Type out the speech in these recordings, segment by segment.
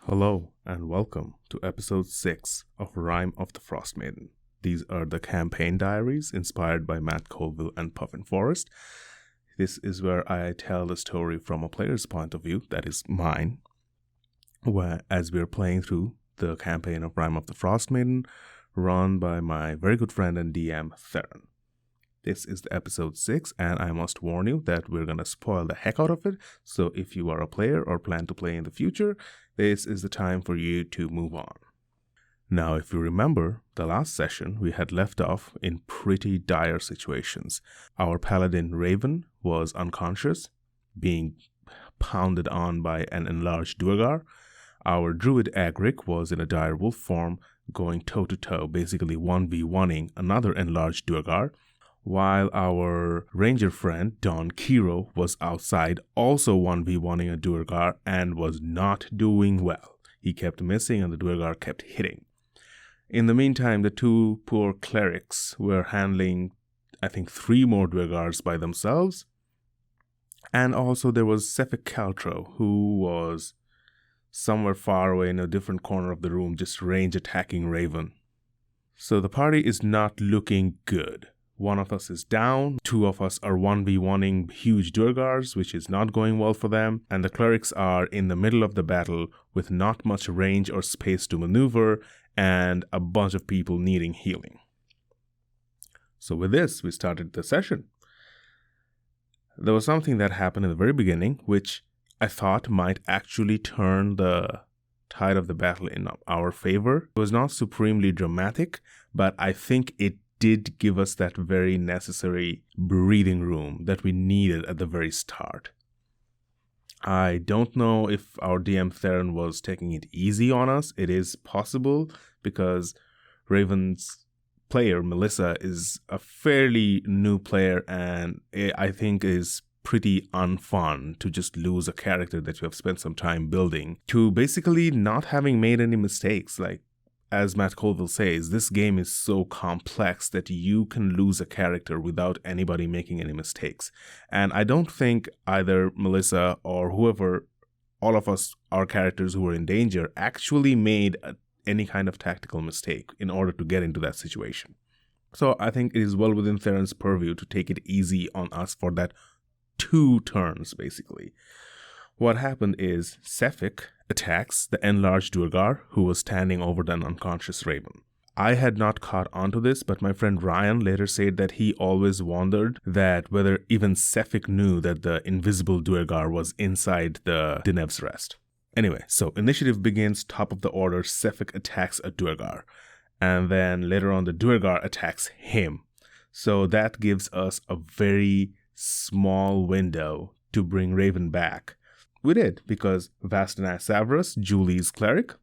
Hello and welcome to episode 6 of Rime of the Frostmaiden. These are the campaign diaries inspired by Matt Colville and Puffin Forest. This is where I tell the story from a player's point of view, that is mine, as we're playing through the campaign of Rime of the Frostmaiden, run by my very good friend and DM, Theron. This is the episode 6, and I must warn you that we're going to spoil the heck out of it, so if you are a player or plan to play in the future, this is the time for you to move on. Now, if you remember, the last session we had left off in pretty dire situations. Our paladin Raven was unconscious, being pounded on by an enlarged Duergar. Our druid Agric was in a dire wolf form, going toe-to-toe, basically 1v1ing another enlarged Duergar, while our ranger friend Don Kiro was outside also 1v1ing a Duergar and was not doing well. He kept missing and the Duergar kept hitting. In the meantime, the two poor clerics were handling, I think, 3 more Duergars by themselves. And also there was Sefik Caltro, who was somewhere far away in a different corner of the room, just range attacking Raven. So the party is not looking good. One of us is down, 2 of us are 1v1ing huge Duergars, which is not going well for them, and the clerics are in the middle of the battle with not much range or space to maneuver, and a bunch of people needing healing. So with this, we started the session. There was something that happened in the very beginning, which I thought might actually turn the tide of the battle in our favor. It was not supremely dramatic, but I think it did give us that very necessary breathing room that we needed at the very start. I don't know if our DM Theron was taking it easy on us. It is possible because Raven's player, Melissa, is a fairly new player and I think is pretty unfun to just lose a character that you have spent some time building to basically not having made any mistakes. Like, as Matt Colville says, this game is so complex that you can lose a character without anybody making any mistakes. And I don't think either Melissa or whoever, all of us, our characters who were in danger, actually made any kind of tactical mistake in order to get into that situation. So I think it is well within Theron's purview to take it easy on us for that 2 turns, basically. What happened is Sefik attacks the enlarged Duergar who was standing over the unconscious Raven. I had not caught onto this, but my friend Ryan later said that he always wondered that whether even Sefik knew that the invisible Duergar was inside the Denev's Rest. Anyway, so initiative begins, top of the order, Sefik attacks a Duergar, and then later on the Duergar attacks him. So that gives us a very small window to bring Raven back. We did, because Vastana Savrus, Julie's cleric,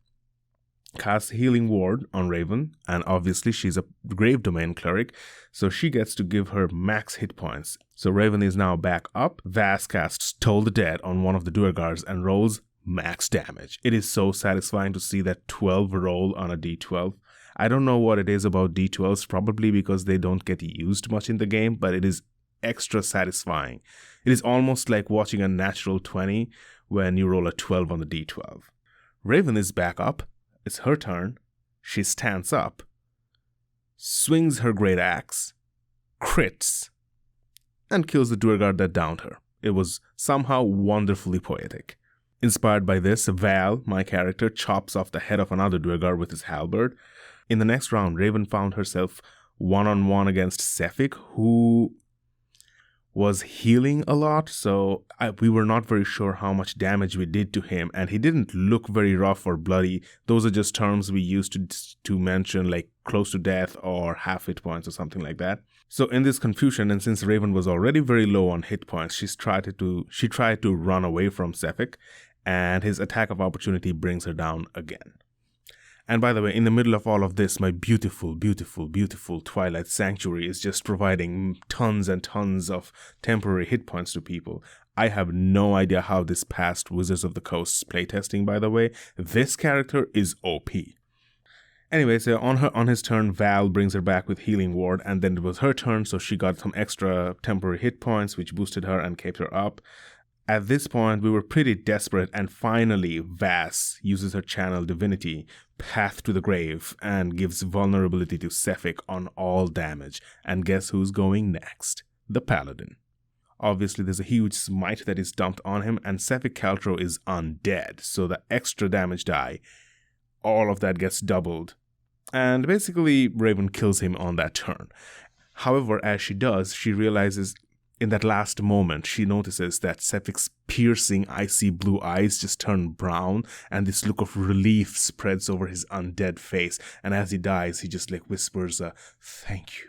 casts Healing Ward on Raven, and obviously she's a Grave Domain cleric, so she gets to give her max hit points. So Raven is now back up. Vas casts Toll the Dead on one of the Duergars and rolls max damage. It is so satisfying to see that 12 roll on a d12. I don't know what it is about d12s, probably because they don't get used much in the game, but it is extra satisfying. It is almost like watching a natural 20 when you roll a 12 on the d12. Raven is back up. It's her turn. She stands up, swings her great axe, crits, and kills the Duergar that downed her. It was somehow wonderfully poetic. Inspired by this, Val, my character, chops off the head of another Duergar with his halberd. In the next round, Raven found herself one-on-one against Sefik, who was healing a lot, so we were not very sure how much damage we did to him, and he didn't look very rough or bloody. Those are just terms we used to mention, like close to death or half hit points or something like that. So in this confusion, and since Raven was already very low on hit points, she tried to run away from Sefik, and his attack of opportunity brings her down again. And by the way, in the middle of all of this, my beautiful, beautiful, beautiful Twilight Sanctuary is just providing tons and tons of temporary hit points to people. I have no idea how this passed Wizards of the Coast's playtesting, by the way. This character is OP. Anyway, so on his turn, Val brings her back with Healing Ward, and then it was her turn, so she got some extra temporary hit points, which boosted her and kept her up. At this point, we were pretty desperate, and finally, Vas uses her channel divinity, Path to the Grave, and gives vulnerability to Cephik on all damage. And guess who's going next? The Paladin. Obviously, there's a huge smite that is dumped on him, and Cephik Caltro is undead, so the extra damage die, all of that gets doubled. And basically, Raven kills him on that turn. However, as she does, she realizes in that last moment, she notices that Cephick's piercing, icy blue eyes just turn brown, and this look of relief spreads over his undead face. And as he dies, he just whispers, "Thank you."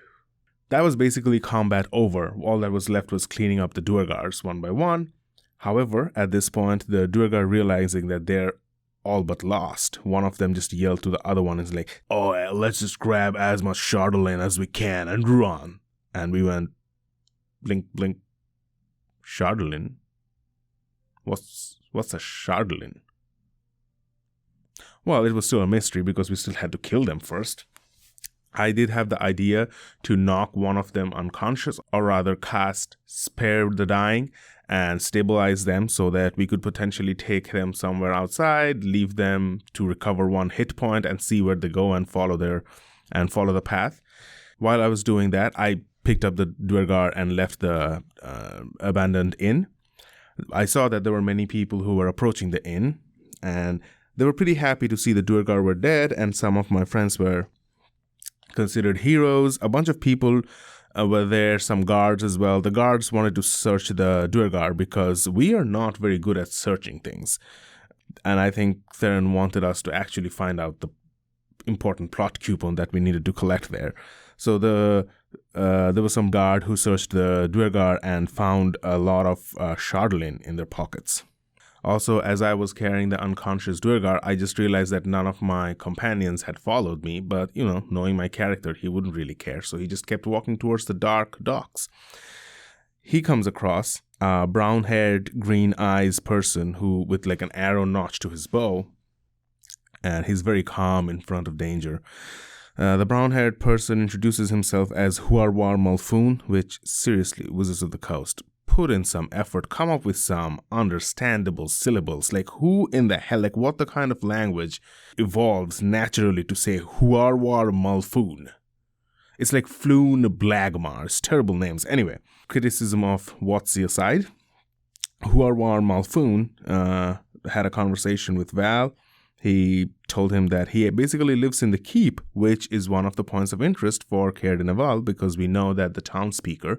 That was basically combat over. All that was left was cleaning up the Duergars one by one. However, at this point, the Duergar, realizing that they're all but lost, one of them just yelled to the other one, is like, "Oh, let's just grab as much Chardolin as we can and run." And we went, blink, blink. Chardolin? What's a Chardolin? Well, it was still a mystery because we still had to kill them first. I did have the idea to knock one of them unconscious, or rather cast Spare the Dying and stabilize them so that we could potentially take them somewhere outside, leave them to recover 1 hit point and see where they go and follow the path. While I was doing that, I picked up the Duergar and left the abandoned inn. I saw that there were many people who were approaching the inn, and they were pretty happy to see the Duergar were dead, and some of my friends were considered heroes. A bunch of people were there, some guards as well. The guards wanted to search the Duergar because we are not very good at searching things. And I think Theron wanted us to actually find out the important plot coupon that we needed to collect there. So there was some guard who searched the Duergar and found a lot of Chardolin in their pockets. Also, as I was carrying the unconscious Duergar, I just realized that none of my companions had followed me, but, knowing my character, he wouldn't really care, so he just kept walking towards the dark docks. He comes across a brown-haired, green-eyes person who, with an arrow notch to his bow, and he's very calm in front of danger. The brown-haired person introduces himself as Huarwar Malfoon, which, seriously, Wizards of the Coast, put in some effort, come up with some understandable syllables. Who in the hell, what the kind of language evolves naturally to say Huarwar Malfoon? It's like Floon Blagmars, terrible names. Anyway, criticism of Watsy aside, Huarwar Malfoon had a conversation with Val. He told him that he basically lives in the keep, which is one of the points of interest for Caer Dineval, because we know that the townspeaker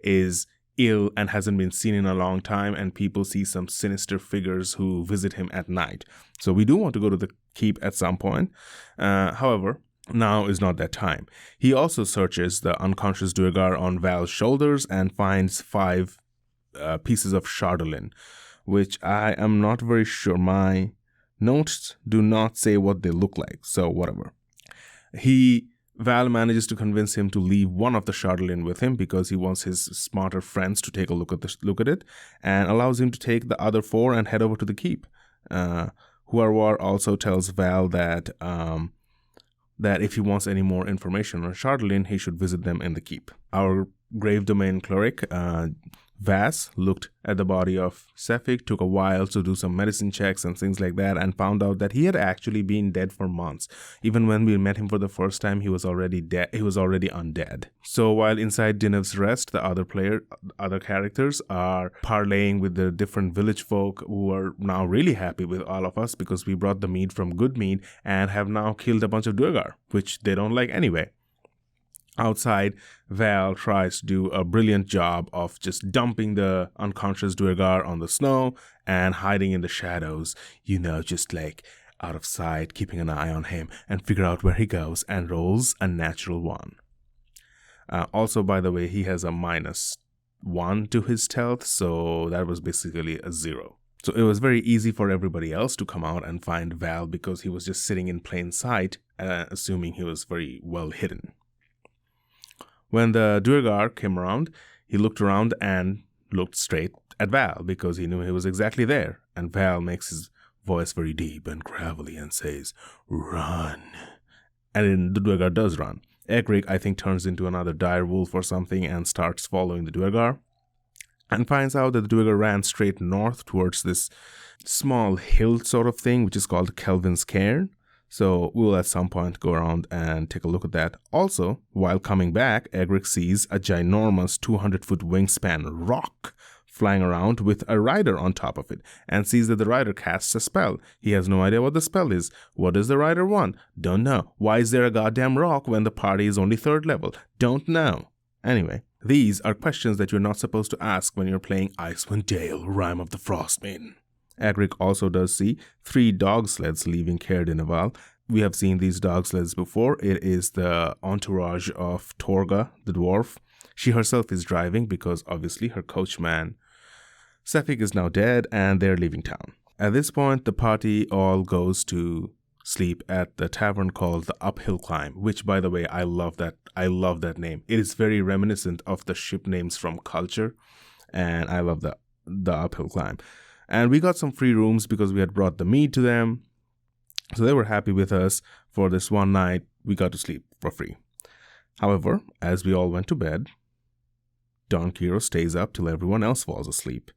is ill and hasn't been seen in a long time, and people see some sinister figures who visit him at night. So we do want to go to the keep at some point. However, now is not that time. He also searches the unconscious Duergar on Val's shoulders and finds 5 pieces of Chardolin, which I am not very sure. My notes do not say what they look like, so whatever. Val manages to convince him to leave one of the Chardolin with him because he wants his smarter friends to take a look at it, and allows him to take the other 4 and head over to the keep. Huarwar also tells Val that if he wants any more information on Chardolin, he should visit them in the keep. Our Grave Domain cleric, Vas, looked at the body of Cephik, took a while to do some medicine checks and things like that, and found out that he had actually been dead for months. Even when we met him for the first time, he was already dead. He was already undead. So while inside Dinev's Rest, the other characters are parlaying with the different village folk who are now really happy with all of us because we brought the mead from Goodmead and have now killed a bunch of Duergar, which they don't like anyway. Outside, Val tries to do a brilliant job of just dumping the unconscious Duergar on the snow and hiding in the shadows, just out of sight, keeping an eye on him and figure out where he goes, and rolls a natural 1. Also, by the way, he has a -1 to his stealth, so that was basically a 0. So it was very easy for everybody else to come out and find Val because he was just sitting in plain sight, assuming he was very well hidden. When the Duergar came around, he looked around and looked straight at Val because he knew he was exactly there. And Val makes his voice very deep and gravelly and says, "Run." And the Duergar does run. Egric, I think, turns into another dire wolf or something and starts following the Duergar. and finds out that the Duergar ran straight north towards this small hill sort of thing, which is called Kelvin's Cairn. So we'll at some point go around and take a look at that. Also, while coming back, Egric sees a ginormous 200-foot wingspan rock flying around with a rider on top of it, and sees that the rider casts a spell. He has no idea what the spell is. What does the rider want? Don't know. Why is there a goddamn rock when the party is only 3rd level? Don't know. Anyway, these are questions that you're not supposed to ask when you're playing Icewind Dale, Rime of the Frostmaiden. Edric also does see 3 dog sleds leaving Caer Dineval. We have seen these dog sleds before. It is the entourage of Torga, the dwarf. She herself is driving because obviously her coachman Sefik is now dead and they're leaving town. At this point, the party all goes to sleep at the tavern called the Uphill Climb, which, by the way, I love that name. It is very reminiscent of the ship names from Culture, and I love the Uphill Climb. And we got some free rooms because we had brought the mead to them. So they were happy with us. For this one night, we got to sleep for free. However, as we all went to bed, Don Quixote stays up till everyone else falls asleep.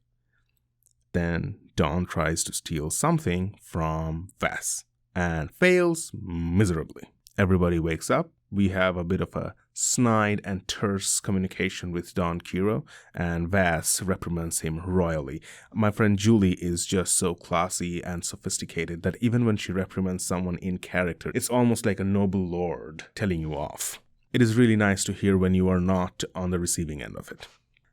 Then Don tries to steal something from Vass and fails miserably. Everybody wakes up. We have a bit of a snide and terse communication with Don Quixote, and Vass reprimands him royally. My friend Julie is just so classy and sophisticated that even when she reprimands someone in character, it's almost like a noble lord telling you off. It is really nice to hear when you are not on the receiving end of it.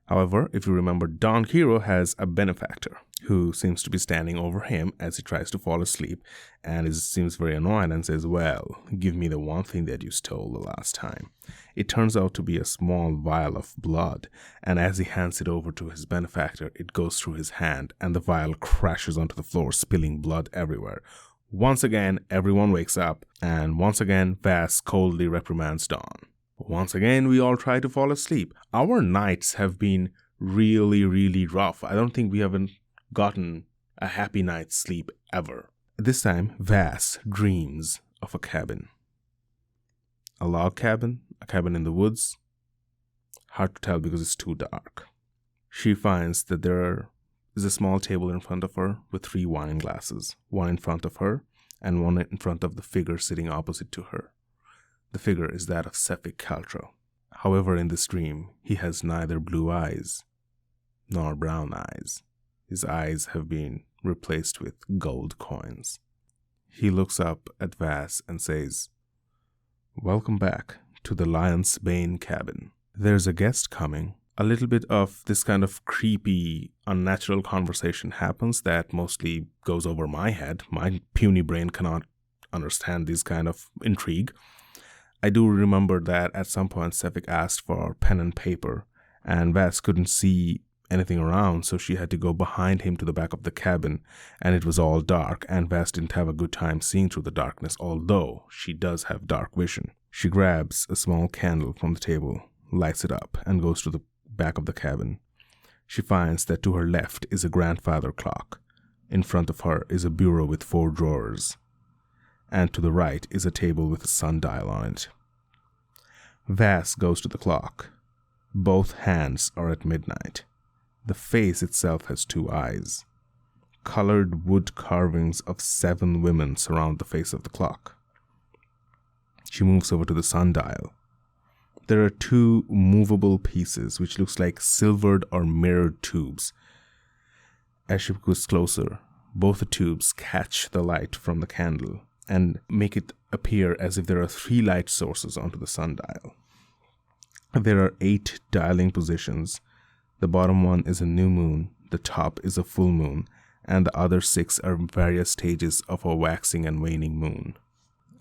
However, if you remember, Don Quixote has a benefactor who seems to be standing over him as he tries to fall asleep, and seems very annoyed and says, "Well, give me the one thing that you stole the last time." It turns out to be a small vial of blood, and as he hands it over to his benefactor, it goes through his hand, and the vial crashes onto the floor, spilling blood everywhere. Once again, everyone wakes up, and once again, Vass coldly reprimands Don. Once again, we all try to fall asleep. Our nights have been really, really rough. I don't think we haven't gotten a happy night's sleep ever. This time, Vass dreams of a cabin. A log cabin, a cabin in the woods. Hard to tell because it's too dark. She finds that there is a small table in front of her with 3 wine glasses, one in front of her and one in front of the figure sitting opposite to her. The figure is that of Sefik Caltro. However, in this dream, he has neither blue eyes nor brown eyes. His eyes have been replaced with gold coins. He looks up at Vass and says, "Welcome back to the Lion's Bane cabin. There's a guest coming." A little bit of this kind of creepy, unnatural conversation happens that mostly goes over my head. My puny brain cannot understand this kind of intrigue. I do remember that at some point Sefik asked for pen and paper, and Vass couldn't see anything around, so she had to go behind him to the back of the cabin, and it was all dark, and Vass didn't have a good time seeing through the darkness, although she does have dark vision. She grabs a small candle from the table, lights it up, and goes to the back of the cabin. She finds that to her left is a grandfather clock. In front of her is a bureau with 4 drawers, and to the right is a table with a sundial on it. Vass goes to the clock. Both hands are at midnight. The face itself has 2 eyes. Colored wood carvings of 7 women surround the face of the clock. She moves over to the sundial. There are 2 movable pieces which looks like silvered or mirrored tubes. As she goes closer, both the tubes catch the light from the candle and make it appear as if there are 3 light sources onto the sundial. There are 8 dialing positions. The bottom one is a new moon, the top is a full moon, and the other 6 are various stages of a waxing and waning moon.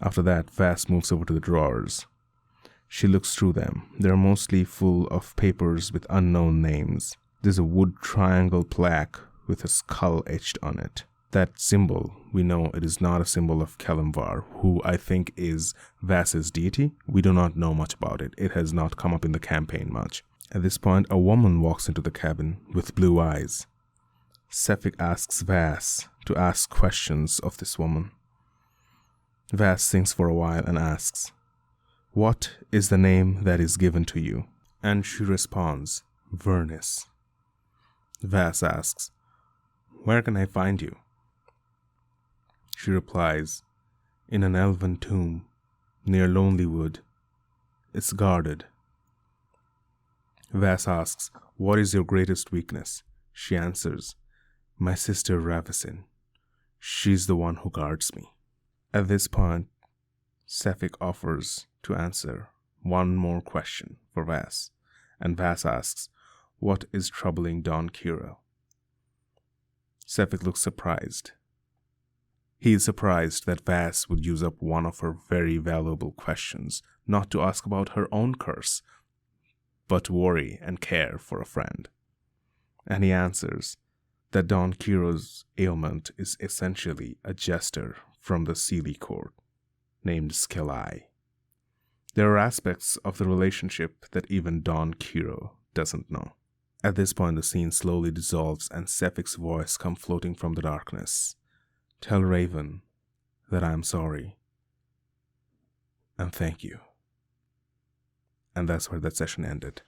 After that, Vass moves over to the drawers. She looks through them. They're mostly full of papers with unknown names. There's a wood triangle plaque with a skull etched on it. That symbol, we know it is not a symbol of Kelimvar, who I think is Vass's deity. We do not know much about it. It has not come up in the campaign much. At this point, a woman walks into the cabin with blue eyes. Sefik asks Vass to ask questions of this woman. Vass thinks for a while and asks, "What is the name that is given to you?" And she responds, "Vernus." Vas asks, "Where can I find you?" She replies, "In an elven tomb near Lonely Wood. It's guarded." Vas asks, "What is your greatest weakness?" She answers, "My sister Ravison. She's the one who guards me." At this point, Sefik offers to answer one more question for Vas, and Vas asks, "What is troubling Don Kiro?" Sefik looks surprised. He is surprised that Vas would use up one of her very valuable questions not to ask about her own curse, but to worry and care for a friend. And he answers that Don Kiro's ailment is essentially a jester from the Seelie court named Skellai. There are aspects of the relationship that even Don Kiro doesn't know. At this point, the scene slowly dissolves and Sefik's voice comes floating from the darkness. "Tell Raven that I am sorry. And thank you." And that's where that session ended.